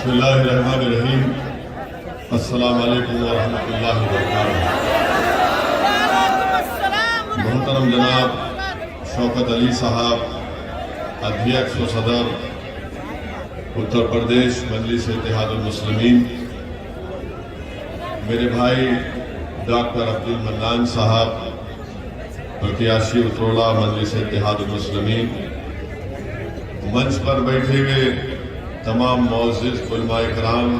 बिस्मिल्लाहिर्रहमानिर्रहीम। अस्सलाम वालेकुम वरहमतुल्लाहि वबरकातुहू। मोहतरम जनाब शौकत अली साहब, अध्यक्ष व सदर उत्तर प्रदेश मजलिस इत्तेहादुल मुस्लिमीन, मेरे भाई डॉक्टर अब्दुल मन्नान साहब, प्रत्याशी उतरोला मजलिस इत्तेहादुल मुस्लिमीन, मंच पर बैठे हुए तमाम मौजूद उलमाए कराम,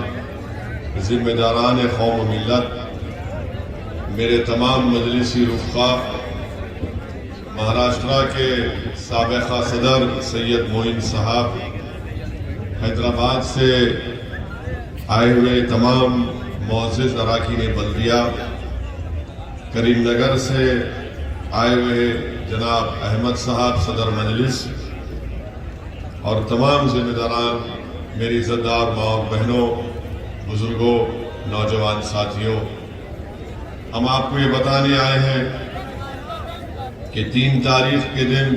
जिम्मेदारान कौम मिल्लत, मेरे तमाम मजलिसी रुफ़ा, महाराष्ट्र के साबिक़ा सदर सैयद मोइन साहब, हैदराबाद से आए हुए तमाम मौजूद अरकान बल्दिया, करीमनगर से आए हुए जनाब अहमद साहब सदर मजलिस और तमाम जिम्मेदारान, मेरी इज़्ज़तदार माँ और बहनों, बुजुर्गों, नौजवान साथियों, हम आपको ये बताने आए हैं कि 3 तारीख के दिन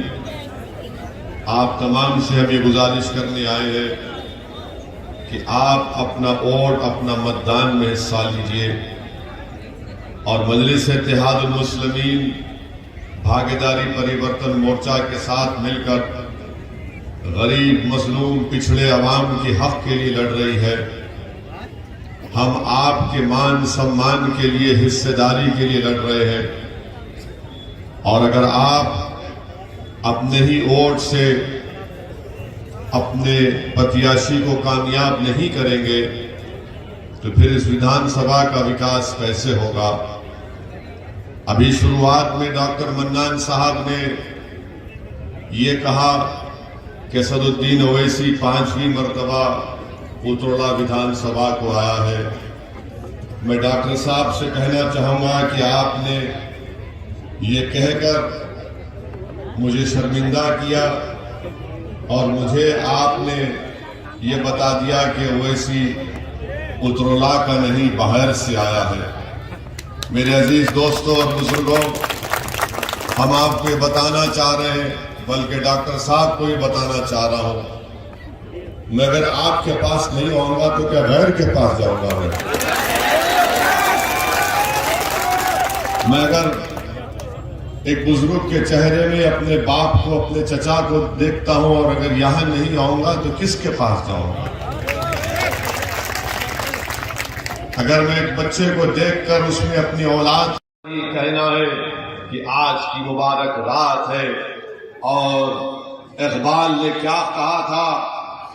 आप तमाम से हम ये गुजारिश करने आए हैं कि आप अपना वोट, अपना मतदान में हिस्सा लीजिए और मजलिस इत्तेहादुल मुस्लिमीन भागीदारी परिवर्तन मोर्चा के साथ मिलकर गरीब, मजलूम, पिछड़े अवाम के हक के लिए लड़ रही है। हम आपके मान सम्मान के लिए, हिस्सेदारी के लिए लड़ रहे हैं और अगर आप अपने ही वोट से अपने प्रत्याशी को कामयाब नहीं करेंगे तो फिर इस विधानसभा का विकास कैसे होगा। अभी शुरुआत में डॉक्टर मन्नान साहब ने ये कहा कि असदुद्दीन ओवैसी 5वीं मरतबा उतरोला विधानसभा को आया है। मैं डॉक्टर साहब से कहना चाहूंगा कि आपने ये कहकर मुझे शर्मिंदा किया और मुझे आपने ये बता दिया कि ओवैसी उतरोला का नहीं, बाहर से आया है। मेरे अजीज दोस्तों और बुजुर्गों, हम आपको ये बताना चाह रहे हैं, बल्कि डॉक्टर साहब को ही बताना चाह रहा हूं, मैं अगर आपके पास नहीं आऊंगा तो क्या गैर के पास जाऊंगा? मैं अगर एक बुजुर्ग के चेहरे में अपने बाप को, अपने चचा को देखता हूं और अगर यहां नहीं आऊंगा तो किसके पास जाऊंगा? अगर मैं एक बच्चे को देखकर उसमें अपनी औलाद कहना है कि आज की मुबारक रात है, और इकबाल ने क्या कहा था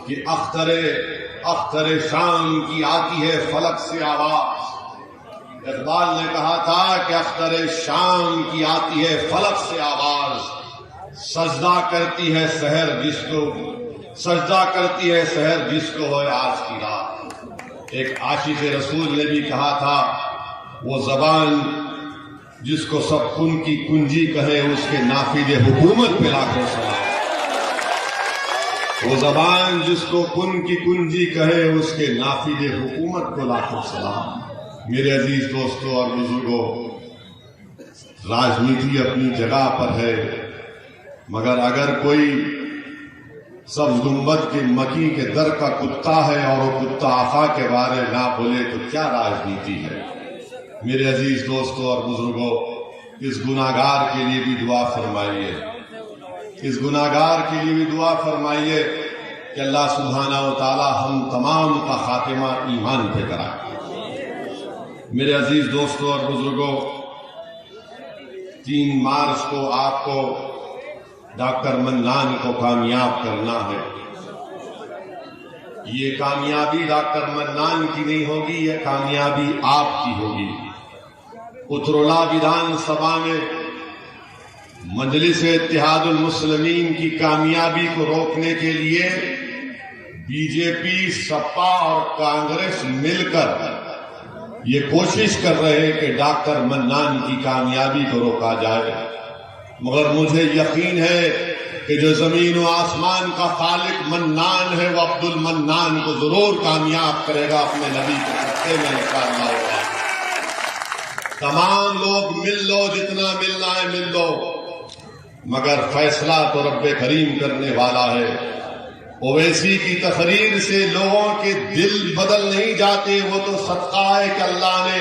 कि अख्तरे शाम की आती है फलक से आवाज। इकबाल ने कहा था कि अख्तरे शाम की आती है फलक से आवाज, सजदा करती है सहर जिसको हो आज की रात। एक आशिक़ रसूल ने भी कहा था, वो जबान जिसको सब कुन की कुंजी कहे उसके नाफिज़े हुकूमत पे लाखों सलाम। वो जबान जिसको कुन की कुंजी कहे उसके नाफिज़े हुकूमत को लाखों सलाम। मेरे अजीज दोस्तों और बुजुर्गों, राजनीति अपनी जगह पर है, मगर अगर कोई सब्ज गुंबद के मकी के दर का कुत्ता है और वो कुत्ता आका के बारे में ना बोले तो क्या राजनीति है? मेरे अजीज दोस्तों और बुजुर्गों, इस गुनाहगार के लिए भी दुआ फरमाइए, इस गुनाहगार के लिए भी दुआ फरमाइए कि अल्लाह सुब्हाना व तआला हम तमाम का खातिमा ईमान पे कराए। मेरे अजीज दोस्तों और बुजुर्गों, 3 मार्च को आपको डॉक्टर मन्नान को कामयाब करना है। ये कामयाबी डॉक्टर मन्नान की नहीं होगी, ये कामयाबी आपकी होगी। उतरोला विधानसभा में मजलिस इत्तेहादुल मुस्लिमीन की कामयाबी को रोकने के लिए बीजेपी, सपा और कांग्रेस मिलकर ये कोशिश कर रहे हैं कि डॉक्टर मन्नान की कामयाबी को रोका जाए। मगर मुझे यकीन है कि जो जमीन व आसमान का खालिक मन्नान है, वो अब्दुल मन्नान को जरूर कामयाब करेगा अपने नबी के सत्ते में इंशाअल्लाह। तमाम लोग मिल लो, जितना मिलना है मिल लो, मगर फैसला तो रब्बे करीम करने वाला है। ओवैसी की तकरीर से लोगों के दिल बदल नहीं जाते, वो तो सदका है कि अल्लाह ने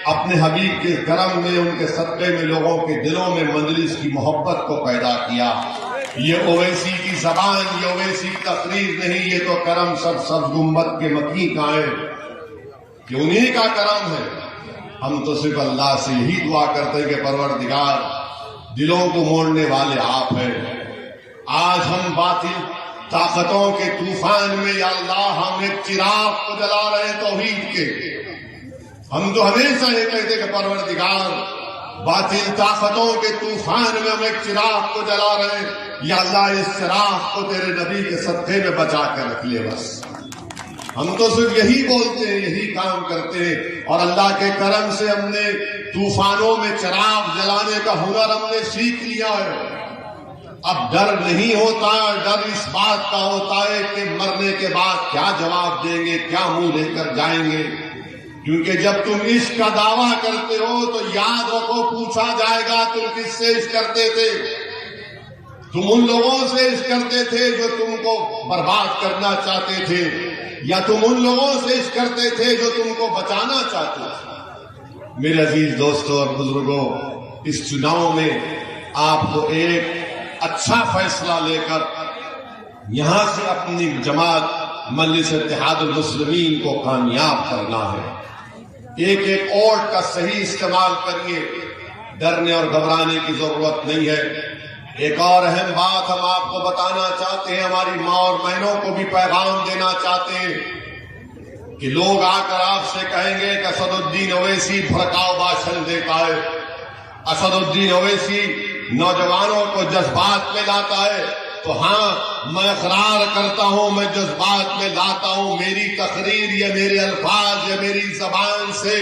अपने हबीब के करम में, उनके सदक़े में लोगों के दिलों में मजलिस की मोहब्बत को पैदा किया। ये ओवैसी की जबान, ये ओवैसी की तकरीर नहीं, ये तो करम सब गुम्बद के मकी का है कि उन्हीं का करम है। हम तो सिर्फ अल्लाह से यही दुआ करते हैं कि परवरदिगार, दिलों को मोड़ने वाले आप हैं। आज हम बातिल ताकतों के तूफान में या अल्लाह हम एक चिराग को जला रहे हैं तौहीद के। हम तो हमेशा ये कहते कि परवरदिगार, बातिल ताकतों के तूफान में हम एक चिराग को जला रहे हैं, या अल्लाह इस चिराग को तेरे नबी के सदक़े में बचा कर रख ले। बस हम तो सिर्फ यही बोलते हैं, यही काम करते हैं, और अल्लाह के करम से हमने तूफानों में चिराग जलाने का हुनर हमने सीख लिया है। अब डर नहीं होता, डर इस बात का होता है कि मरने के बाद क्या जवाब देंगे, क्या मुंह लेकर जाएंगे। क्योंकि जब तुम इश्क का दावा करते हो तो याद रखो, पूछा जाएगा तुम किससे इश्क करते थे। तुम उन लोगों से इश्क करते थे जो तुमको बर्बाद करना चाहते थे, या तुम उन लोगों से इश्क करते थे जो तुमको बचाना चाहते थे। मेरे अजीज दोस्तों और बुजुर्गों, इस चुनाव में आपको एक अच्छा फैसला लेकर यहां से अपनी जमात मजलिस इत्तेहादुल मुस्लिमीन को कामयाब करना है। एक एक वोट का सही इस्तेमाल करिए, डरने और घबराने की जरूरत नहीं है। एक और अहम बात हम आपको बताना चाहते हैं, हमारी माँ और बहनों को भी पैगाम देना चाहते हैं कि लोग आकर आपसे कहेंगे कि असदुद्दीन ओवैसी भड़काऊ भाषण देता है, असदुद्दीन ओवैसी नौजवानों को जज्बात में लाता है। तो हाँ, मैं इकरार करता हूं, मैं जज्बात में लाता हूं। मेरी तकरीर या मेरे अल्फाज या मेरी जबान से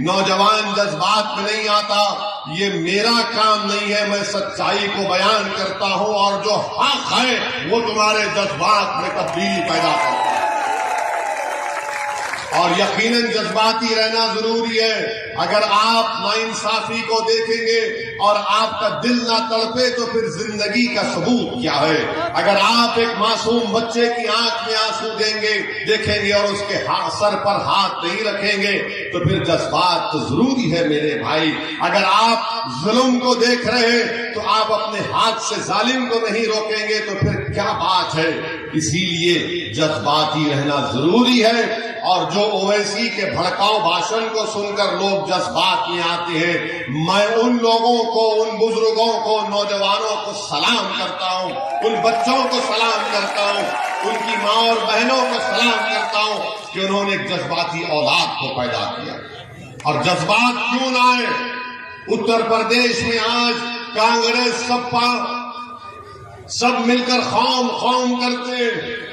नौजवान जज्बात में नहीं आता, ये मेरा काम नहीं है। मैं सच्चाई को बयान करता हूं, और जो हक है वो तुम्हारे जज्बात में तब्दीली पैदा करता है। और यकीनन जज्बाती रहना जरूरी है। अगर आप नाइंसाफी को देखेंगे और आपका दिल ना तड़पे तो फिर जिंदगी का सबूत क्या है। अगर आप एक मासूम बच्चे की आंख में आंसू देखेंगे और उसके सर पर हाथ नहीं रखेंगे तो फिर जज्बात तो जरूरी है मेरे भाई। अगर आप जुल्म को देख रहे हैं तो आप अपने हाथ से जालिम को नहीं रोकेंगे तो फिर क्या बात है। इसीलिए जज्बाती रहना जरूरी है। और जो ओवैसी के भड़काऊ भाषण को सुनकर लोग जज्बात में आते हैं, मैं उन लोगों को, उन बुजुर्गों को, नौजवानों को सलाम करता हूं, उन बच्चों को सलाम करता हूं, उनकी माँ और बहनों को सलाम करता हूं कि उन्होंने जज्बाती औलाद को पैदा किया। और जज्बात क्यों ना आए। उत्तर प्रदेश में आज कांग्रेस सपा सब मिलकर खौम करते हैं।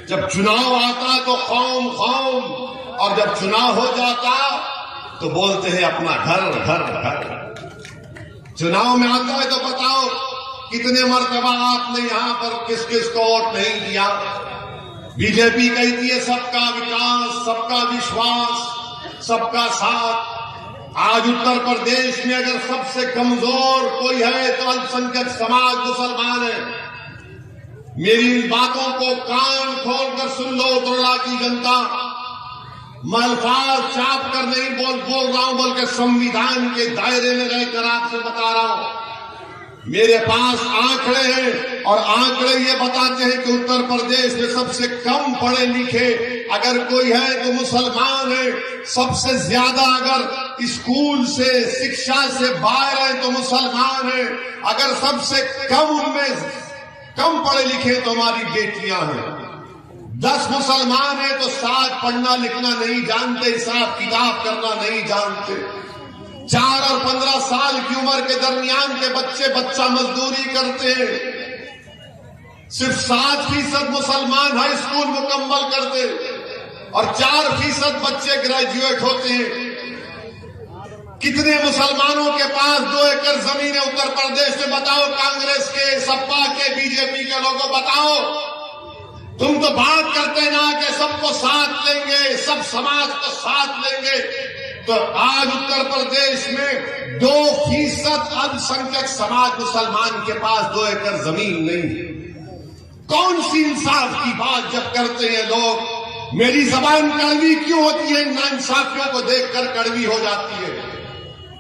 जब चुनाव आता तो खौम, और जब चुनाव हो जाता तो बोलते हैं अपना घर। चुनाव में आता है तो बताओ कितने मर्तबा आपने यहां पर किस किस को वोट नहीं दिया। बीजेपी कहती है सबका विकास, सबका विश्वास, सबका साथ। आज उत्तर प्रदेश में अगर सबसे कमजोर कोई है तो अल्पसंख्यक समाज मुसलमान है। मेरी इन बातों को कान खोलकर सुन लो उत्तरला की जनता। मैं अल्फाज चाप कर नहीं बोल रहा हूं, बल्कि संविधान के दायरे में रहकर आपसे बता रहा हूं। मेरे पास आंकड़े हैं और आंकड़े ये बताते हैं कि उत्तर प्रदेश में सबसे कम पढ़े लिखे अगर कोई है तो मुसलमान है। सबसे ज्यादा अगर स्कूल से, शिक्षा से बाहर है तो मुसलमान है। अगर सबसे कम उनमें कम पढ़े लिखे तो हमारी बेटियां हैं। 10 मुसलमान हैं तो 7 पढ़ना लिखना नहीं जानते, हिसाब किताब करना नहीं जानते। 4 और 15 साल की उम्र के दरमियान के बच्चा मजदूरी करते हैं। सिर्फ 7% मुसलमान हाई स्कूल मुकम्मल करते और 4% बच्चे ग्रेजुएट होते हैं। कितने मुसलमानों के पास 2 एकड़ जमीन है उत्तर प्रदेश में? बताओ, कांग्रेस के, सपा के, बीजेपी के लोगों बताओ। तुम तो बात करते ना कि सबको साथ लेंगे, सब समाज को साथ लेंगे। तो आज उत्तर प्रदेश में 2% अल्पसंख्यक समाज मुसलमान के पास 2 एकड़ जमीन नहीं है। कौन सी इंसाफ की बात जब करते हैं लोग, मेरी जबान कड़वी क्यों होती है? नाइंसाफियों को देखकर कड़वी हो जाती है।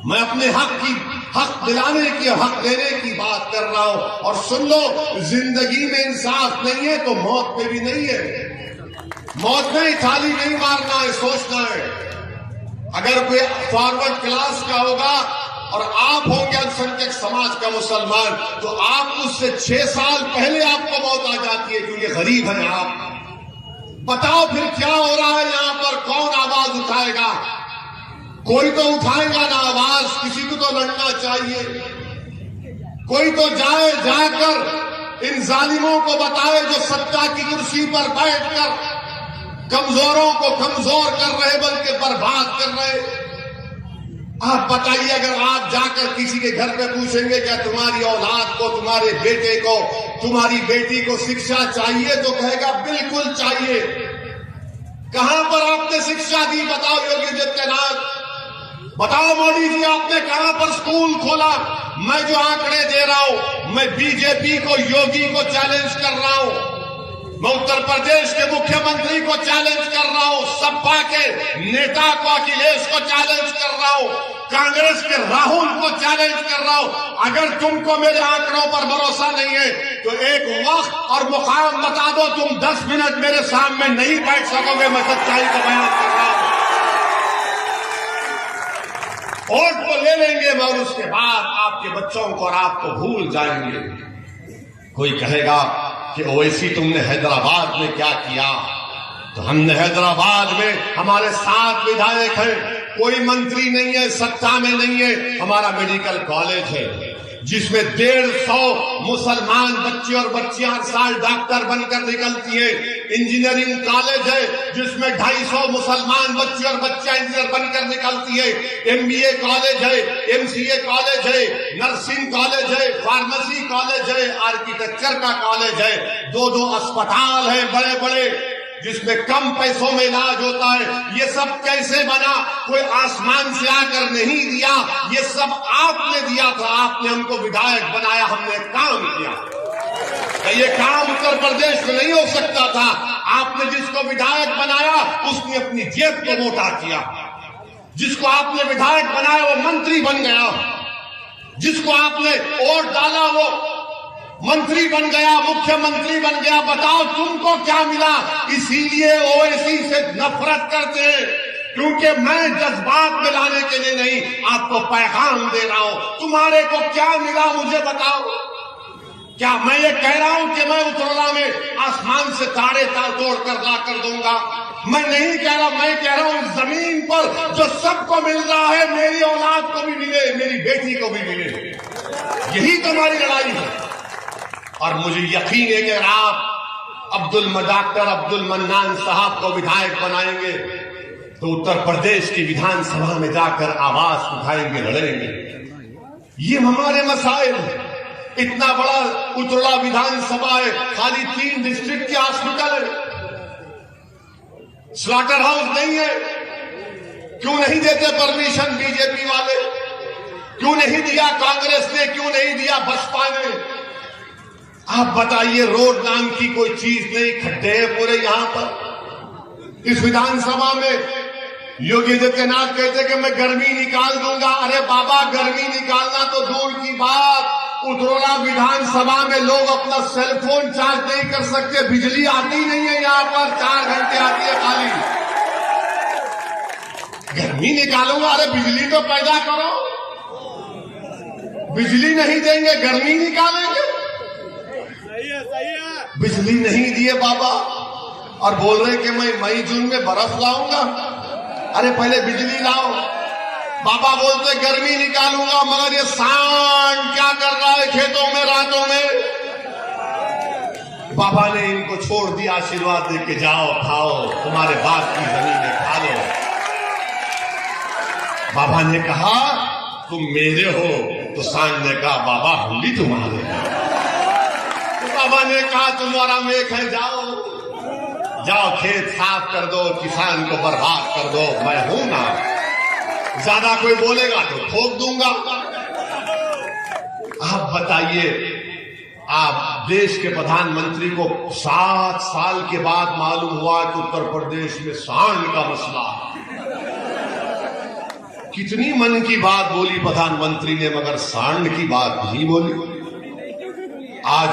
मैं अपने हक दिलाने की, हक देने की बात कर रहा हूं। और सुन लो, जिंदगी में इंसाफ नहीं है तो मौत में भी नहीं है। मौत में ही थाली नहीं मारना है, सोचना है। अगर कोई फॉरवर्ड क्लास का होगा और आप होंगे अल्पसंख्यक समाज का मुसलमान, तो आप उससे 6 साल पहले आपको मौत आ जाती है, क्योंकि गरीब हैं आप। बताओ फिर क्या हो रहा है यहां पर? कौन आवाज उठाएगा? कोई तो उठाएगा ना आवाज, किसी को तो लड़ना चाहिए। कोई तो जाकर इन जालिमों को बताए जो सत्ता की कुर्सी पर बैठकर कमजोरों को कमजोर कर रहे, बल्कि बर्बाद कर रहे। आप बताइए, अगर आप जाकर किसी के घर पे पूछेंगे क्या तुम्हारी औलाद को, तुम्हारे बेटे को, तुम्हारी बेटी को शिक्षा चाहिए, तो कहेगा बिल्कुल चाहिए। कहां पर आपने शिक्षा दी? बताओ योगी आदित्यनाथ, बताओ मोदी जी, आपने कहां पर स्कूल खोला? मैं जो आंकड़े दे रहा हूं, मैं बीजेपी को, योगी को चैलेंज कर रहा हूं। मैं उत्तर प्रदेश के मुख्यमंत्री को चैलेंज कर रहा हूं, सपा के नेता को, अखिलेश को चैलेंज कर रहा हूं, कांग्रेस के राहुल को चैलेंज कर रहा हूं। अगर तुमको मेरे आंकड़ों पर भरोसा नहीं है तो एक वक्त और मुकाम बता दो, तुम 10 मिनट मेरे सामने नहीं बैठ सकोगे। मैं सच्चाई का बयान कर रहा हूं। वोट को ले लेंगे और उसके बाद आपके बच्चों को और आपको भूल जाएंगे। कोई कहेगा कि ओवैसी तुमने हैदराबाद में क्या किया? तो हमने हैदराबाद में, हमारे 7 विधायक हैं, कोई मंत्री नहीं है, सत्ता में नहीं है। हमारा मेडिकल कॉलेज है जिसमें 150 मुसलमान बच्चे और बच्चियां हर साल डॉक्टर बनकर निकलती है। इंजीनियरिंग कॉलेज है जिसमें 250 मुसलमान बच्चे और बच्चियां इंजीनियर बनकर निकलती है। MBA कॉलेज है, MCA कॉलेज है, नर्सिंग कॉलेज है, फार्मेसी कॉलेज है, आर्किटेक्चर का कॉलेज है। 2-2 अस्पताल है बड़े बड़े, जिसमें कम पैसों में इलाज होता है। ये सब कैसे बना? कोई आसमान से आकर नहीं दिया, ये सब आपने दिया था। आपने हमको विधायक बनाया, हमने काम किया। ये काम उत्तर प्रदेश में नहीं हो सकता था। आपने जिसको विधायक बनाया उसने अपनी जेब को मोटा किया। जिसको आपने विधायक बनाया वो मंत्री बन गया। जिसको आपने वोट डाला वो मंत्री बन गया, मुख्यमंत्री बन गया। बताओ तुमको क्या मिला? इसीलिए ओवैसी से नफरत करते हैं, क्योंकि मैं जज्बात में लाने के लिए नहीं, आपको पैगाम दे रहा हूं। तुम्हारे को क्या मिला मुझे बताओ? क्या मैं ये कह रहा हूं कि मैं उतरला में आसमान से तारे तोड़ कर ला कर दूंगा? मैं नहीं कह रहा, मैं कह रहा हूं जमीन पर जो सबको मिल रहा है, मेरी औलाद को भी मिले, मेरी बेटी को भी मिले। यही तो हमारी लड़ाई है। और मुझे यकीन है कि अगर आप डॉक्टर अब्दुल मन्नान साहब को विधायक बनाएंगे तो उत्तर प्रदेश की विधानसभा में जाकर आवाज उठाएंगे, लड़ेंगे। ये हमारे मसाइल। इतना बड़ा उतरला विधानसभा है, खाली 3 डिस्ट्रिक्ट के हॉस्पिटल है, स्लॉटर हाउस नहीं है। क्यों नहीं देते परमिशन बीजेपी वाले? क्यों नहीं दिया कांग्रेस ने? क्यों नहीं दिया बसपा ने? आप बताइए, रोड नाम की कोई चीज नहीं, खड्डे हैं पूरे यहां पर। इस विधानसभा में योगी आदित्यनाथ कहते कि मैं गर्मी निकाल दूंगा। अरे बाबा, गर्मी निकालना तो दूर की बात, उतरौला विधानसभा में लोग अपना सेलफोन चार्ज नहीं कर सकते। बिजली आती नहीं है यहां पर, 4 घंटे आती है खाली। गर्मी निकालूंगा? अरे बिजली तो पैदा करो। बिजली नहीं देंगे, गर्मी निकालेंगे? बिजली नहीं दिए बाबा, और बोल रहे कि मैं मई जून में बर्फ लाऊंगा। अरे पहले बिजली लाओ। बाबा बोलते गर्मी निकालूंगा, मगर ये सांड क्या कर रहा है खेतों में रातों में? बाबा ने इनको छोड़ दिया, आशीर्वाद दे के जाओ खाओ, तुम्हारे बाप की जमीन खा लो। बाबा ने कहा तुम मेरे हो, तो सांड ने कहा बाबा हम भी तुम्हारे हैं। बाबा ने कहा तुम्हारा मेघ है, जाओ जाओ खेत साफ कर दो, किसान को बर्बाद कर दो, मैं हूं ना। ज्यादा कोई बोलेगा तो ठोक दूंगा। आप बताइए, आप देश के प्रधानमंत्री को 7 साल के बाद मालूम हुआ कि उत्तर प्रदेश में सांड का मसला है। कितनी मन की बात बोली प्रधानमंत्री ने, मगर सांड की बात नहीं बोली। आज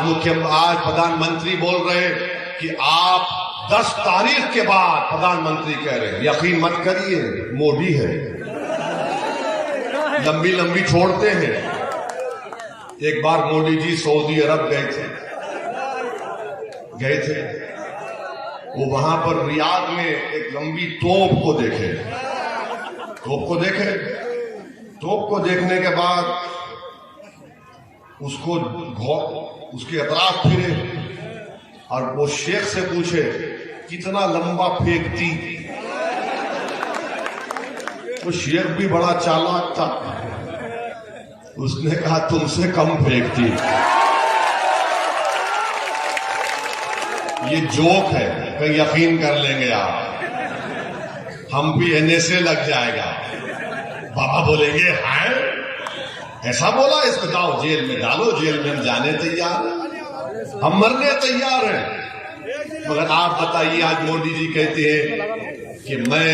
प्रधानमंत्री बोल रहे हैं कि आप 10 तारीख के बाद, प्रधानमंत्री कह रहे हैं, यकीन मत करिए, मोदी है, लंबी लंबी छोड़ते हैं। एक बार मोदी जी सऊदी अरब गए थे, वो वहां पर रियाद में एक लंबी तोप को देखे। तोप को देखने के बाद उसके अतराफ फिरे और वो शेख से पूछे कितना लंबा फेंकती। वो शेख भी बड़ा चालाक था, उसने कहा तुमसे कम फेंकती। ये जोक है, कहीं यकीन कर लेंगे आप, हम भी एनएसए लग जाएगा। बाबा बोलेंगे है ऐसा बोला, इसको जाओ जेल में डालो, जेल में हम जाने तैयार हैं, हम मरने तैयार हैं। मगर आप बताइए, आज मोदी जी कहते हैं कि मैं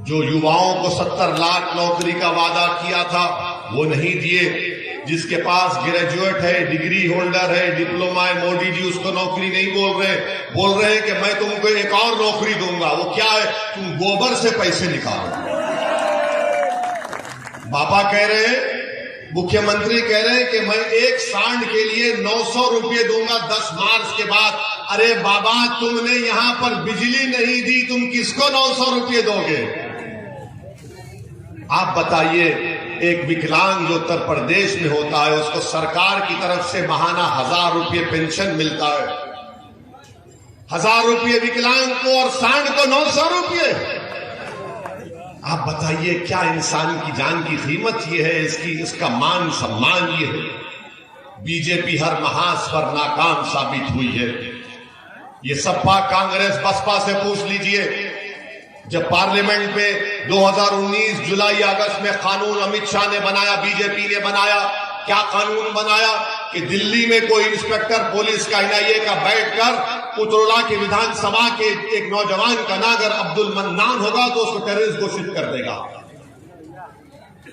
जो युवाओं को 70 लाख नौकरी का वादा किया था वो नहीं दिए। जिसके पास ग्रेजुएट है, डिग्री होल्डर है, डिप्लोमा है, मोदी जी उसको नौकरी नहीं बोल रहे हैं कि मैं तुमको एक और नौकरी दूंगा। वो क्या है? तुम गोबर से पैसे निकालो। बाबा कह रहे हैं, मुख्यमंत्री कह रहे हैं कि मैं एक सांड के लिए 900 रुपये दूंगा 10 मार्च के बाद। अरे बाबा, तुमने यहां पर बिजली नहीं दी, तुम किसको 900 रुपये दोगे? आप बताइए, एक विकलांग जो उत्तर प्रदेश में होता है उसको सरकार की तरफ से महाना 1000 रुपये पेंशन मिलता है। 1000 रुपये विकलांग को और सांड को 900 रुपये। आप बताइए, क्या इंसान की जान की कीमत ये है, इसका मान सम्मान ये है? बीजेपी हर महाज पर नाकाम साबित हुई है। ये सपा, कांग्रेस, बसपा से पूछ लीजिए, जब पार्लियामेंट में 2019 जुलाई अगस्त में कानून अमित शाह ने बनाया, बीजेपी ने बनाया, क्या कानून बनाया कि दिल्ली में कोई इंस्पेक्टर पुलिस का, एनआईए का बैठकर पुतरोला के विधानसभा के एक नौजवान का नाम अगर अब्दुल मन्नान होगा तो उसको टेररिस्ट घोषित कर देगा।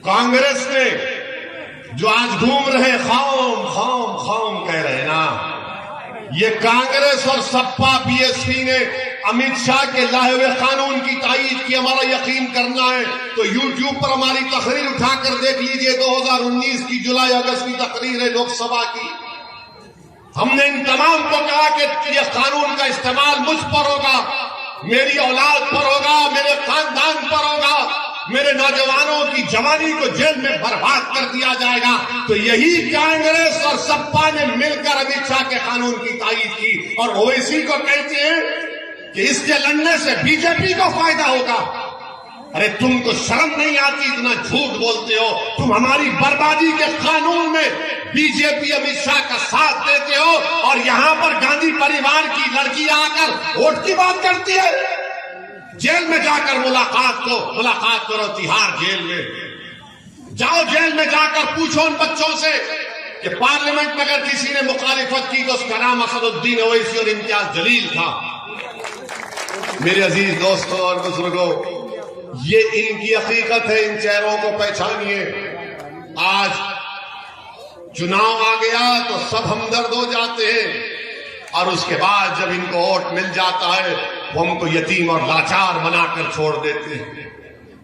कांग्रेस ने जो आज घूम रहे खौम कह रहे हैं ना, ये कांग्रेस और सपा बीएसपी ने अमित शाह के लाए हुए कानून की तायीद की। हमारा यकीन करना है तो यूट्यूब पर हमारी तकरीर उठाकर देख लीजिए, 2019 की जुलाई अगस्त की तकरीर है लोकसभा की। हमने इन तमाम को कहा कि यह कानून का इस्तेमाल मुझ पर होगा, मेरी औलाद पर होगा, मेरे खानदान पर होगा, मेरे नौजवानों की जवानी को जेल में बर्बाद कर दिया जाएगा। तो यही कांग्रेस और सपा ने मिलकर अमित शाह के कानून की तायीद की और ओवैसी को कहते हैं कि इसके लड़ने से बीजेपी को फायदा होगा। अरे तुमको शर्म नहीं आती, इतना झूठ बोलते हो। तुम हमारी बर्बादी के कानून में बीजेपी अमित शाह का साथ देते हो और यहां पर गांधी परिवार की लड़की आकर वोट की बात करती है। जेल में जाकर मुलाकात करो, तिहाड़ जेल में जाओ, जेल में जाकर पूछो उन बच्चों से कि पार्लियामेंट में अगर किसी ने मुखालिफत की तो उसका नाम असदुद्दीन ओवैसी और इम्तियाज जलील था। मेरे अजीज दोस्तों और बुजुर्गों, ये इनकी हकीकत है, इन चेहरों को पहचानिए। आज चुनाव आ गया तो सब हमदर्द हो जाते हैं और उसके बाद जब इनको वोट मिल जाता है वो हमको यतीम और लाचार बनाकर छोड़ देते हैं।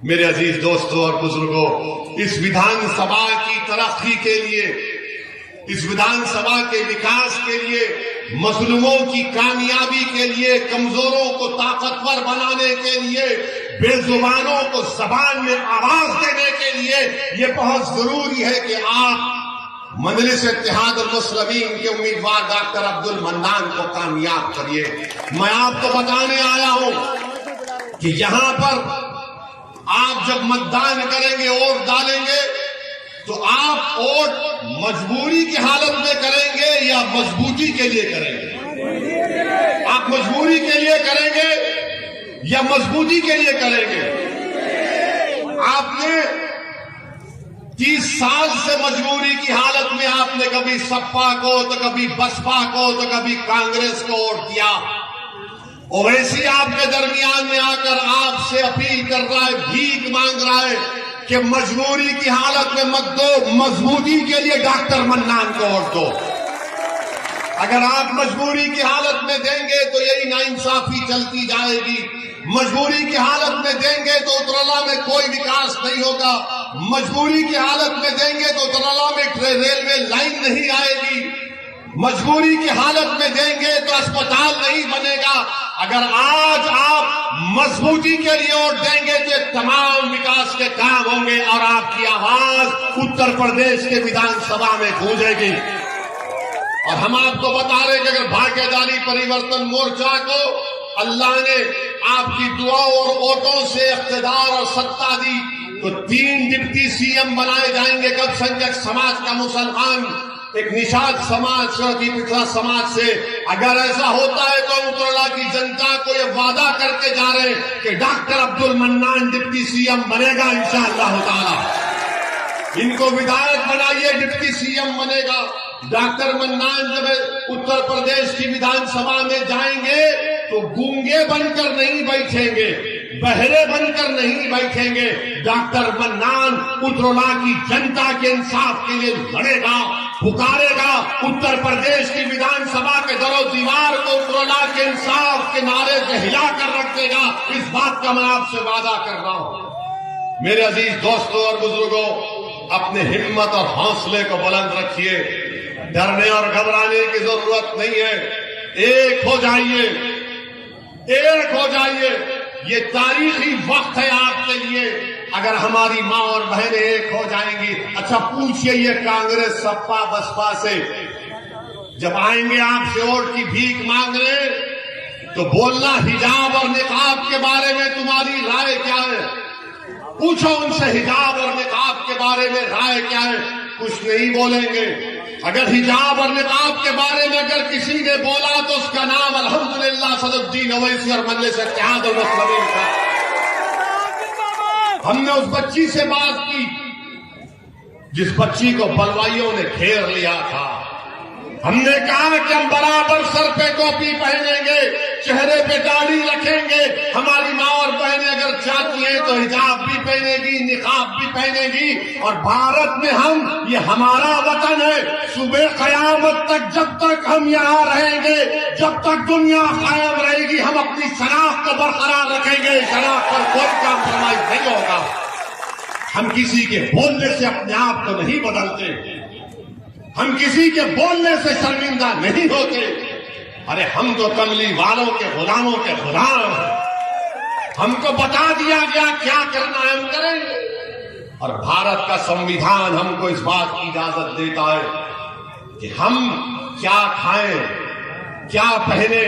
मेरे अजीज दोस्तों और बुजुर्गों, इस विधानसभा की तरक्की के लिए, इस विधानसभा के विकास के लिए, मजलूमों की कामयाबी के लिए, कमजोरों को ताकतवर बनाने के लिए, बेजुबानों को जबान में आवाज देने के लिए ये बहुत जरूरी है कि आप मजलिस इत्तेहाद और मुस्लिमीन के उम्मीदवार डॉक्टर अब्दुल मन्नान को कामयाब करिए। मैं आपको बताने आया हूं कि यहां पर आप जब मतदान करेंगे, वोट डालेंगे, तो आप वोट मजबूरी की हालत में करेंगे या मजबूती के लिए करेंगे? आप मजबूरी के लिए करेंगे या मजबूती के लिए करेंगे? आपने 30 साल से मजबूरी की हालत में आपने कभी सपा को तो कभी बसपा को तो कभी कांग्रेस को वोट दिया। ओवैसी आपके दरमियान में आकर आपसे अपील कर रहा है, भीख मांग रहा है कि मजबूरी की हालत में मत दो, मजबूती के लिए डॉक्टर मन्नान को वोट दो। अगर आप मजबूरी की हालत में देंगे तो यही नाइंसाफी चलती जाएगी। मजबूरी की हालत में देंगे तो उतरला में कोई विकास नहीं होगा। मजबूरी की हालत में देंगे तो उतरला में रेलवे लाइन नहीं आएगी। मजबूरी की हालत में देंगे तो अस्पताल नहीं बनेगा। अगर आज आप मजबूती के लिए वोट देंगे तो तमाम विकास के काम होंगे और आपकी आवाज उत्तर प्रदेश के विधानसभा में गूंजेगी। और हम आपको बता रहे कि अगर भाग्यशाली परिवर्तन मोर्चा को अल्लाह ने आपकी दुआओं और वोटों से इख्तिदार और सत्ता दी तो 3 डिप्टी सीएम बनाए जाएंगे। अल्पसंख्यक समाज का मुसलमान, एक निषाद समाज की पिछड़ा समाज से। अगर ऐसा होता है तो उतरला की जनता को ये वादा करके जा रहे हैं कि doctor Abdul mannan deputy CM बनेगा इंशाअल्लाह ताला। इनको विधायक बनाइए, डिप्टी सीएम बनेगा। डॉक्टर मन्नान जब उत्तर प्रदेश की विधानसभा में जाएंगे तो गूंगे बनकर नहीं बैठेंगे, बहरे बनकर नहीं बैठेंगे। डॉक्टर मन्नान उतरला की जनता के इंसाफ के लिए लड़ेगा, पुकारेगा। उत्तर प्रदेश की विधानसभा के दरो दीवार को उतरला के इंसाफ के नारे से हिलाकर रख देगा। इस बात का मैं आपसे वादा कर रहा हूं। मेरे अजीज दोस्तों और बुजुर्गों, अपने हिम्मत और हौसले को बुलंद रखिए। डरने और घबराने की जरूरत नहीं है। एक हो जाइए, एक हो जाइए। ये तारीखी वक्त है आपके लिए। अगर हमारी मां और बहनें एक हो जाएंगी। अच्छा पूछिए ये कांग्रेस सपा बसपा से, जब आएंगे आपसे वोट की भीख मांगने तो बोलना हिजाब और निकाब के बारे में तुम्हारी राय क्या है। पूछो उनसे हिजाब और निकाब के बारे में राय क्या है, कुछ नहीं बोलेंगे। अगर हिजाब और निकाब के बारे में अगर किसी ने बोला तो उसका नाम अल्हम्दुलिल्लाह सदुद्दीन ओवैसी और मजलिस इत्तेहाद उल मुस्लिमीन का। हमने उस बच्ची से बात की जिस बच्ची को बलवाइयों ने घेर लिया था। हमने कहा कि हम बराबर सर पे टोपी पहनेंगे, चेहरे पे दाढ़ी रखेंगे। हमारी माँ और बहनें अगर चाहती हैं तो हिजाब भी पहनेगी, निकाब भी पहनेगी। और भारत में हम, ये हमारा वतन है। सुबह कयामत तक जब तक हम यहाँ रहेंगे, जब तक दुनिया कायम रहेगी, हम अपनी शनाख्त को बरकरार रखेंगे। शनाख्त पर कोई कॉम्प्रोमाइज नहीं होगा। हम किसी के बोलने से अपने आप को नहीं बदलते, हम किसी के बोलने से शर्मिंदा नहीं होते। अरे हम तो कमली वालों के गुलामों के गुलाम हैं। हमको बता दिया गया क्या करना है, हम करेंगे। और भारत का संविधान हमको इस बात की इजाजत देता है कि हम क्या खाएं, क्या पहने।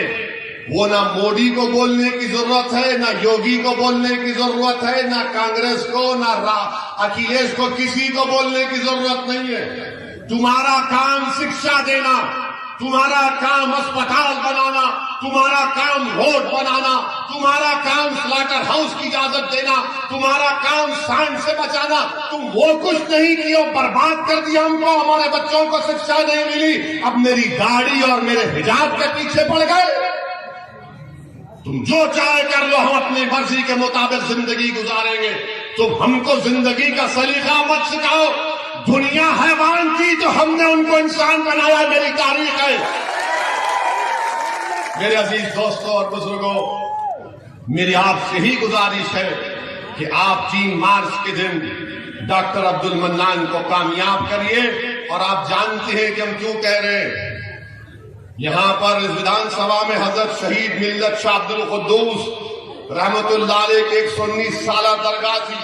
वो ना मोदी को बोलने की जरूरत है, ना योगी को बोलने की जरूरत है, ना कांग्रेस को, ना अखिलेश को, किसी को बोलने की जरूरत नहीं है। तुम्हारा काम शिक्षा देना, तुम्हारा काम अस्पताल बनाना, तुम्हारा काम रोड बनाना, तुम्हारा काम स्लॉटर हाउस की इजाजत देना, तुम्हारा काम सांड से बचाना। तुम वो कुछ नहीं किया, बर्बाद कर दिया हमको। हमारे बच्चों को शिक्षा नहीं मिली। अब मेरी गाड़ी और मेरे हिजाब के पीछे पड़ गए। तुम जो चाहे कर लो, हम अपनी मर्जी के मुताबिक जिंदगी गुजारेंगे। तुम हमको जिंदगी का सलीका मत सिखाओ। दुनिया हैवान थी तो हमने उनको इंसान बनाया, मेरी तारीख है। मेरे अजीज दोस्तों और बुजुर्गों, मेरी आपसे ही गुजारिश है कि आप 3 मार्च के दिन डॉक्टर अब्दुल मन्नान को कामयाब करिए। और आप जानते हैं कि हम क्यों कह रहे हैं। यहां पर इस विधानसभा में हजरत शहीद मिल्लत शाह अब्दुल कुद्दूस रहमतुल्लाह अलैह की 119 साला दरगाह थी।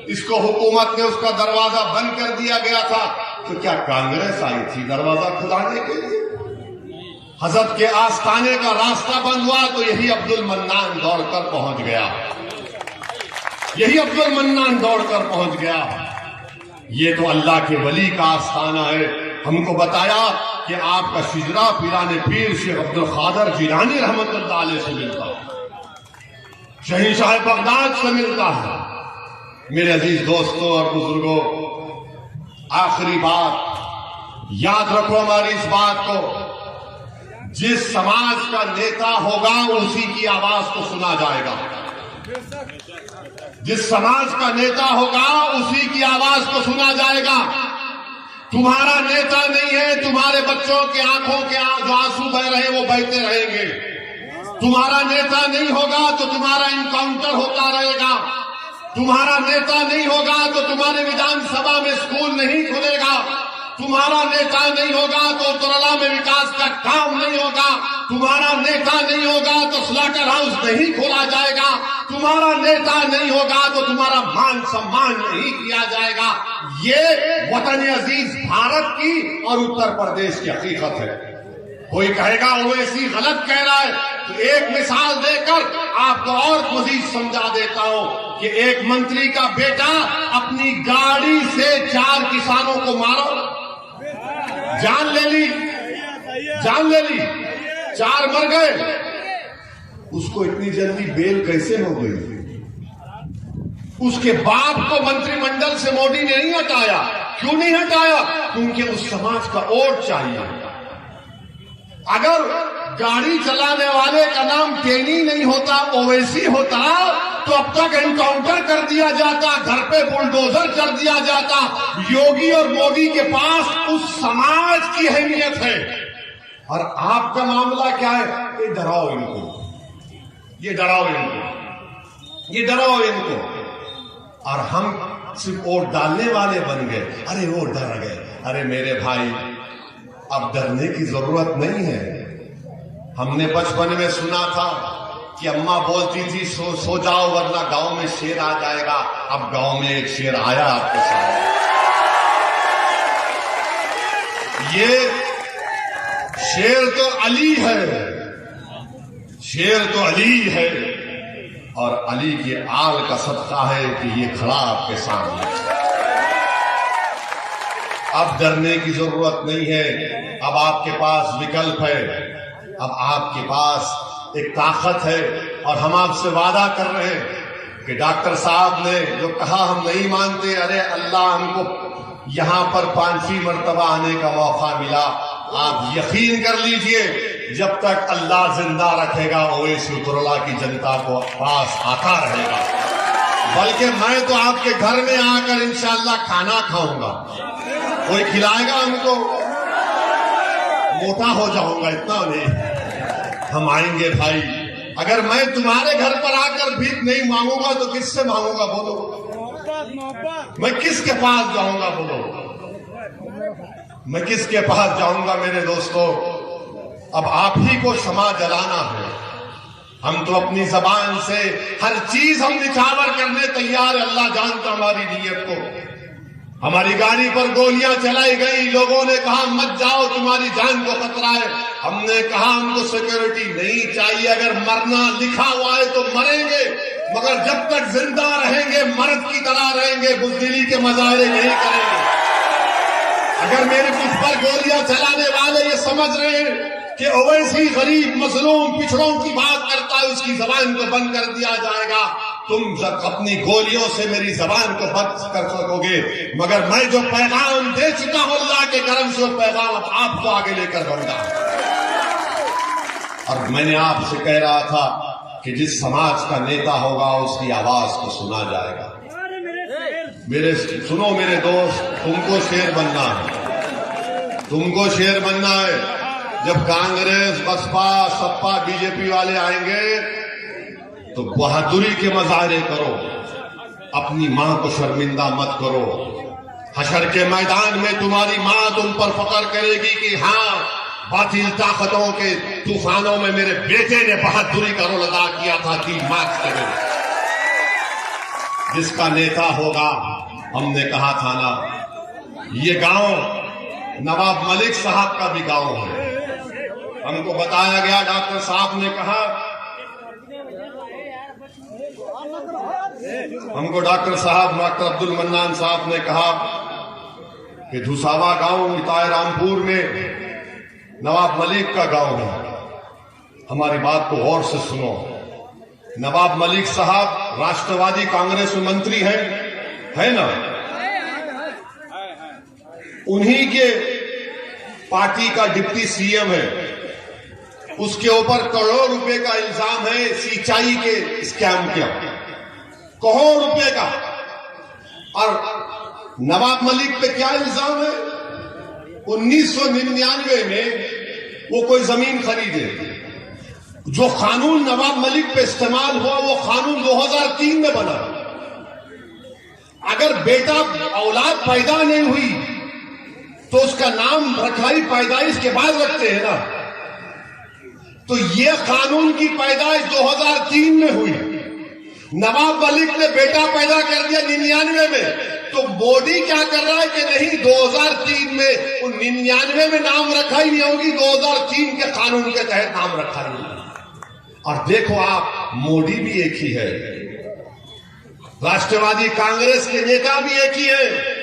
इसको हुकूमत ने उसका दरवाजा बंद कर दिया गया था। तो क्या कांग्रेस आई थी दरवाजा खुलाने के लिए? हजरत के आस्थाने का रास्ता बंद हुआ तो यही अब्दुल मन्नान दौड़कर पहुंच गया। यही अब्दुल मन्नान दौड़कर पहुंच गया। ये तो अल्लाह के वली का आस्थाना है। हमको बताया कि आपका शिजरा पीराने पीर शेख अब्दुल कादिर जिलानी रहमतुल्लाह अलैह से मिलता है, शहींशाह बगदाद से मिलता है। मेरे अजीज दोस्तों और बुजुर्गों, आखिरी बात, याद रखो हमारी इस बात को, जिस समाज का नेता होगा उसी की आवाज को सुना जाएगा। जिस समाज का नेता होगा उसी की आवाज को सुना जाएगा। तुम्हारा नेता नहीं है, तुम्हारे बच्चों के आंखों के जो आंसू बह रहे वो बहते रहेंगे। तुम्हारा नेता नहीं होगा तो तुम्हारा इनकाउंटर होता रहेगा। तुम्हारा नेता नहीं होगा तो तुम्हारे विधानसभा में स्कूल नहीं खुलेगा। तुम्हारा नेता नहीं होगा तो उत्तरला में विकास का काम नहीं होगा। तुम्हारा नेता नहीं होगा तो स्लॉटर हाउस नहीं खोला जाएगा। तुम्हारा नेता नहीं होगा तो तुम्हारा मान सम्मान नहीं किया जाएगा। ये वतन अजीज भारत की और उत्तर प्रदेश की हकीकत है। कोई कहेगा ओवैसी गलत कह रहा है, तो एक मिसाल देकर आपको और मजीद समझा देता हूं कि एक मंत्री का बेटा अपनी गाड़ी से 4 किसानों को मारो, जान ले ली, 4 मर गए। उसको इतनी जल्दी बेल कैसे हो गई? उसके बाप को मंत्रिमंडल से मोदी ने नहीं हटाया। क्यों नहीं हटाया? क्योंकि उस समाज का वोट चाहिए। अगर गाड़ी चलाने वाले का नाम टेनी नहीं होता, ओवैसी होता, तो अब तक एनकाउंटर कर दिया जाता, घर पे बुलडोजर कर दिया जाता। योगी और मोदी के पास उस समाज की अहमियत है। और आपका मामला क्या है? ये डराओ इनको, ये डराओ इनको, ये डराओ इनको। और हम सिर्फ वोट डालने वाले बन गए। अरे वो डर गए। अरे मेरे भाई, अब डरने की जरूरत नहीं है। हमने बचपन में सुना था कि अम्मा बोलती थी सो जाओ वरना गांव में शेर आ जाएगा। अब गांव में एक शेर आया आपके सामने। ये शेर तो अली है, शेर तो अली है, और अली की आल का सदका है कि ये खड़ा आपके सामने। अब डरने की जरूरत नहीं है। अब आपके पास विकल्प है, अब आपके पास एक ताकत है। और हम आपसे वादा कर रहे हैं कि डॉक्टर साहब ने जो कहा हम नहीं मानते। अरे अल्लाह हमको यहां पर 5वीं मर्तबा आने का मौका मिला। आप यकीन कर लीजिए, जब तक अल्लाह जिंदा रखेगा ओवैसी उत्तरला की जनता को पास आता रहेगा। बल्कि मैं तो आपके घर में आकर इंशाअल्लाह खाना खाऊंगा। कोई खिलाएगा हमको, मोटा हो जाऊंगा, इतना नहीं। हम आएंगे भाई। अगर मैं तुम्हारे घर पर आकर भीख नहीं मांगूंगा तो किससे मांगूंगा बोलो? मैं किसके पास जाऊंगा बोलो? मैं किसके पास जाऊंगा मेरे दोस्तों? अब आप ही को क्षमा जलाना है। हम तो अपनी जबान से हर चीज हम निछावर करने तैयार है। अल्लाह जानता हमारी नीयत को। हमारी गाड़ी पर गोलियां चलाई गई, लोगों ने कहा मत जाओ, तुम्हारी जान को खतरा है। हमने कहा हमको सिक्योरिटी नहीं चाहिए। अगर मरना लिखा हुआ है तो मरेंगे, मगर जब तक जिंदा रहेंगे मर्द की तरह रहेंगे, बुज़दिली के मजारे नहीं करेंगे। अगर मेरे मुझ पर गोलियां चलाने वाले ये समझ रहे हैं कि ओवैसी गरीब मजलूम पिछड़ों की बात करता है, उसकी जबान को बंद कर दिया जाएगा, तुम जब अपनी गोलियों से मेरी जबान को बंद कर सकोगे। मगर मैं जो पैगाम दे चुका हूं अल्लाह के करम से, वो पैगाम आपको आगे लेकर जाऊंगा। और मैंने आपसे कह रहा था कि जिस समाज का नेता होगा उसकी आवाज को सुना जाएगा। मेरे सुनो मेरे दोस्त, तुमको शेर बनना है, तुमको शेर बनना है। जब कांग्रेस, बसपा, सपा, बीजेपी वाले आएंगे तो बहादुरी के मजारे करो, अपनी मां को शर्मिंदा मत करो। हशर के मैदान में तुम्हारी मां तुम पर फख्र करेगी कि हाँ, बातिल ताकतों के तूफानों में मेरे बेटे ने बहादुरी का रोल अदा किया था। 3 मार्च के दिन जिसका नेता होगा, हमने कहा था ना, ये गांव नवाब मलिक साहब का भी गांव है। हमको बताया गया, डॉक्टर साहब ने कहा, हमको डॉक्टर अब्दुल मन्नान साहब ने कहा कि धुसावा गांव इताए रामपुर में नवाब मलिक का गांव है। हमारी बात को गौर से सुनो। नवाब मलिक साहब राष्ट्रवादी कांग्रेस में मंत्री है ना? उन्हीं के पार्टी का डिप्टी सीएम है, उसके ऊपर करोड़ रुपए का इल्जाम है सिंचाई के स्कैम का, करोड़ रुपए का। और नवाब मलिक पे क्या इल्जाम है? 1999 में वो कोई जमीन खरीदे, जो कानून नवाब मलिक पे इस्तेमाल हुआ वो कानून 2003 में बना। अगर बेटा औलाद पैदा नहीं हुई तो उसका नाम रखाई पैदाइश के बाद रखते हैं ना। तो ये कानून की पैदाइश 2003 में हुई, नवाब मलिक ने बेटा पैदा कर दिया 99 में, तो मोदी क्या कर रहा है कि नहीं 2003 में 99 में नाम रखा ही नहीं होगी, 2003 के कानून के तहत नाम रखा ही नहीं। और देखो आप, मोदी भी एक ही है, राष्ट्रवादी कांग्रेस के नेता भी एक ही है।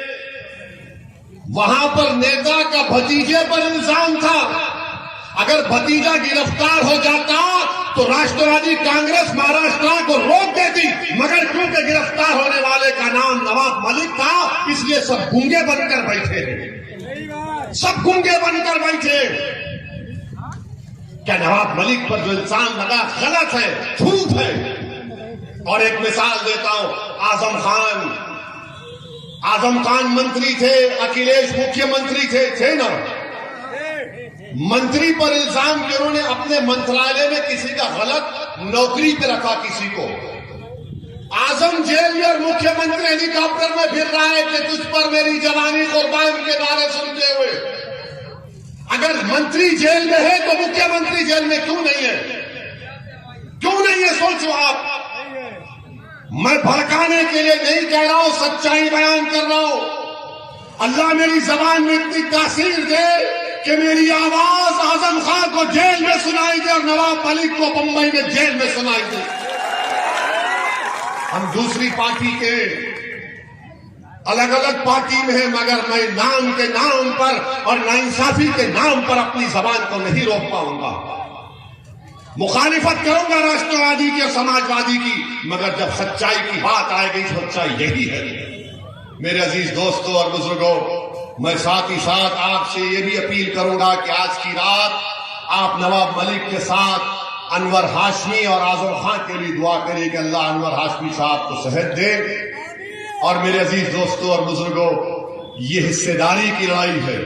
वहां पर नेता का भतीजे पर इल्जाम था, अगर भतीजा गिरफ्तार हो जाता तो राष्ट्रवादी कांग्रेस महाराष्ट्र को रोक देती, मगर क्योंकि गिरफ्तार होने वाले का नाम नवाब मलिक था, इसलिए सब गूंगे बनकर बैठे, सब गूंगे बनकर बैठे। क्या नवाब मलिक पर जो इल्जाम लगा गलत है, झूठ है। और एक मिसाल देता हूं, आजम खान मंत्री थे, अखिलेश मुख्यमंत्री थे ना। मंत्री पर इल्जाम कि उन्होंने अपने मंत्रालय में किसी का गलत नौकरी पे रखा किसी को। आजम जेल में और मुख्यमंत्री हेलीकॉप्टर में फिर रहा है कि तुझ पर मेरी जवानी कुर्बान के नारे सुनते हुए। अगर मंत्री जेल में है तो मुख्यमंत्री जेल में क्यों नहीं है? क्यों नहीं है, सोचो आप। मैं भड़काने के लिए नहीं कह रहा हूं, सच्चाई बयान कर रहा हूं। अल्लाह मेरी जबान में इतनी तासीर दे कि मेरी आवाज आजम खान को जेल में सुनाई दे और नवाब मलिक को बंबई में जेल में सुनाई दे। हम दूसरी पार्टी के अलग अलग पार्टी में है, मगर मैं नाम के नाम पर और नाइंसाफी के नाम पर अपनी जबान को नहीं रोक पाऊंगा। मुखालिफत करूंगा राष्ट्रवादी की और समाजवादी की, मगर जब सच्चाई की बात आएगी, सच्चाई यही है। मेरे अजीज दोस्तों और बुजुर्गों, मैं साथ ही साथ आपसे ये भी अपील करूंगा कि आज की रात आप नवाब मलिक के साथ अनवर हाशमी और आजम खान के लिए दुआ करिए कि अल्लाह अनवर हाशमी साहब को सेहत दे। और मेरे अजीज दोस्तों और बुजुर्गों, ये हिस्सेदारी की लड़ाई है,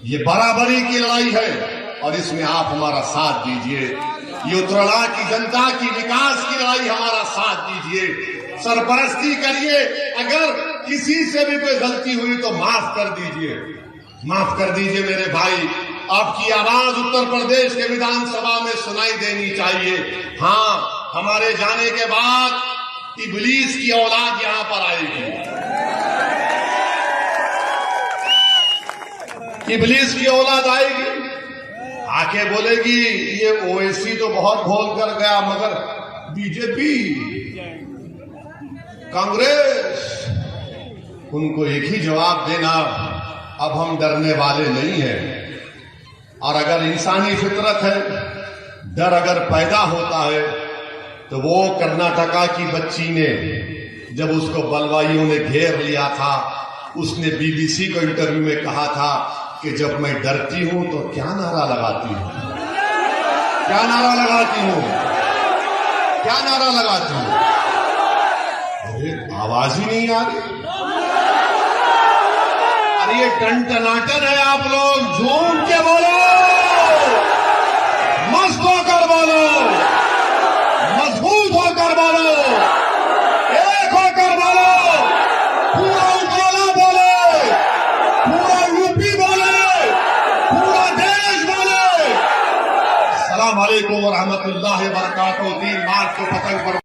ये बराबरी की लड़ाई है, और इसमें आप हमारा साथ दीजिए। ये उत्तराला की जनता की विकास की लड़ाई, हमारा साथ दीजिए, सरपरस्ती करिए। अगर किसी से भी कोई गलती हुई तो माफ कर दीजिए, माफ कर दीजिए मेरे भाई। आपकी आवाज उत्तर प्रदेश के विधानसभा में सुनाई देनी चाहिए। हाँ, हमारे जाने के बाद इबलीस की औलाद यहां पर आएगी, इबलीस की औलाद आएगी, आके बोलेगी ये ओवैसी तो बहुत भोल कर गया, मगर बीजेपी कांग्रेस, उनको एक ही जवाब देना, अब हम डरने वाले नहीं हैं। और अगर इंसानी फितरत है, डर अगर पैदा होता है, तो वो कर्नाटका की बच्ची ने जब उसको बलवाइयों ने घेर लिया था, उसने बीबीसी को इंटरव्यू में कहा था कि जब मैं डरती हूं तो क्या नारा लगाती हूं, क्या नारा लगाती हूं, क्या नारा लगाती हूं। अरे आवाज ही नहीं आ रही। अरे ये टनटनाटन है, आप लोग झूम के बोलो, मस्त होकर बोलो, मजबूत होकर बोलो, एक होकर बोलो, पूरा उजाला बोले, पूरा यूपी बोले, पूरा देश बोले। अस्सलाम वालेकुम व रहमतुल्लाहि व बरकातहू। 3 मार्च को पतंग पर